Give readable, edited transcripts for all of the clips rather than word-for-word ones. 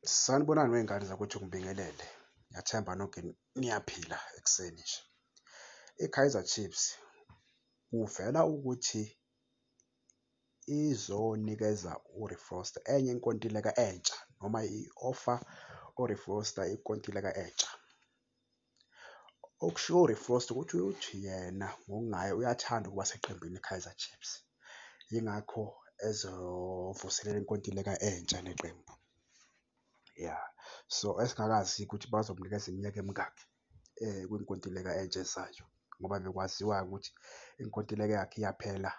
Sanibonani wey'ngane zakuthi ngibingelele. Ngiyathemba nonke niyaphila ekuseni nje. I-Kaizer Chiefs kuvela ukuthi izonikeza uReeforster enye inkontileka entsha noma i-offer uReeforster inkontileka entsha. Okushiwo uReeforster ukuthi yena ngokungaye uyathanda ukuba seqembini i-Kaizer Chiefs. Yingakho ezovuselela inkontileka entsha neqembu. Ya, so esingakazi ukuthi bazomnikeza iminyaka emingaki kwinkontileka entsha ezayo ngoba bekwaziwa ukuthi inkontileka yakhe iyaphela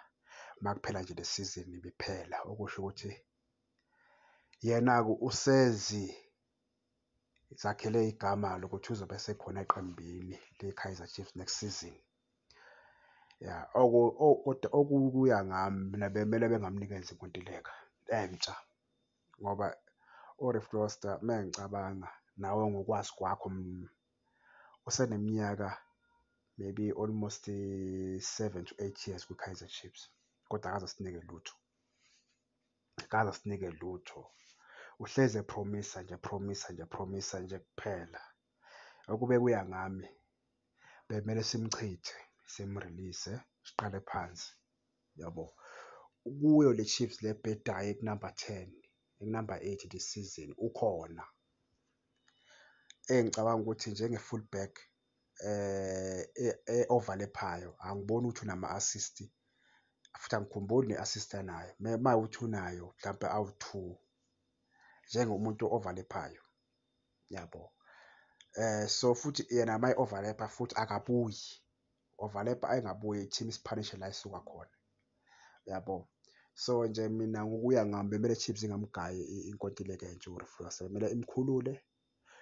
makuphela nje le sizini ibiphela. Okusho ukuthi yena-ke usezizakhele igama lokuthi uzobe esekhona eqembini le-Kaizer Chiefs next season. Ya, kodwa okuya ngami mina bemele bengamnikeza inkontileka entsha ngoba uReeforster uma ngicabanga nawe ngokwazi kwakho useneminyaka maybe almost 7 to 8 years kwi-Kaizer Chiefs kodwa akaze asinike lutho. Akaze asinike lutho. Uhlezi ephromisa nje, ephromisa nje, ephromisa nje kuphela. Okube kuya ngami bemele simchithe, simrilise, siqale phansi, yabo. Kuyo le Chiefs le ebhedayo ekunamba 10, ekunamba 8 this season ukhona. Engicabanga ukuthi njenge-fullback e-overlap-ayo angiboni ukuthi unama-assist futhi angikhumbuli ne-assist anayo. Uma kuwukuthi unayo mhlampe awu-2 njengomuntu o-overlap-ayo, yabo. So futhi yena uma e-overlap-a futhi akabuyi, overlap-a engabuyi i-team isiphanishe la esuka khona, yabo. So nje mina ngokuya ngami bemele i-Chiefs ingamgayi inkontileka entsha uReeforster. Bemele imkhulule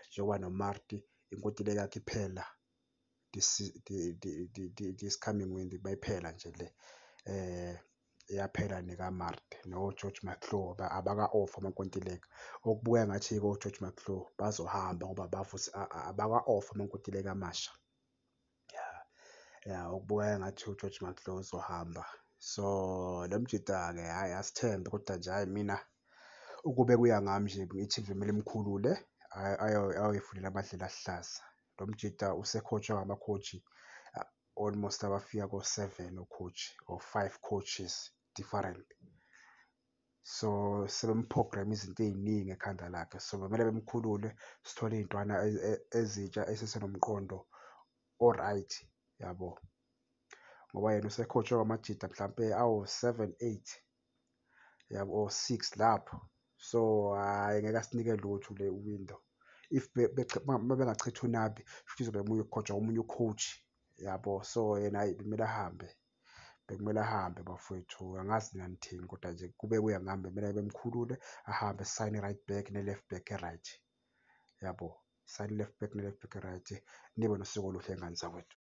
njengoba noMarty inkontileka yakhe iphela this coming mayiphela nje le eyaphela nekaMarty no-George McClough abaka-off amankontileka. Okubukeka ngathi-ke o-George McClough bazohamba ngoba abaka-off amankontileka amasha. Ya, okubukeka ngathi u-George McClough uzohamba. So lo mjida-ke hhayi asithembe kodwa nje hhayi mina ukube kuya ngami nje ngithi bemele imkhulule ayoy'funela amadlela aluhlaza. Lo mjida usekhojwa ngama-coach almost abafika ko-7 o-coach or 5 coaches different. So sebemu-program izinto ey'ningi ekhanda lakhe. So bemele bemkhulule sithole iy'ntwana ezintsha ezisenomqondo o-right, yabo. Ngoba yena usekhojwe amajida mhlampe awu-7, 8, yabo, or 6 lapho. So hhayi ngeke asinike lutho le window. If uma bengachitha uNabi kushuthi uzobe uyokhojwa omunye u-coach, yabo. So yena hhayi bekumele ahambe, bekumele ahambe bafowethu. Angazi nina nithini kodwa nje kube kuya ngami bemele bemkhulule ahambe asayine i-right back ne-left back e-right, yabo. Asayine i-left back ne-left back e-right. Nibe nosuku oluhle ngani zakwethu.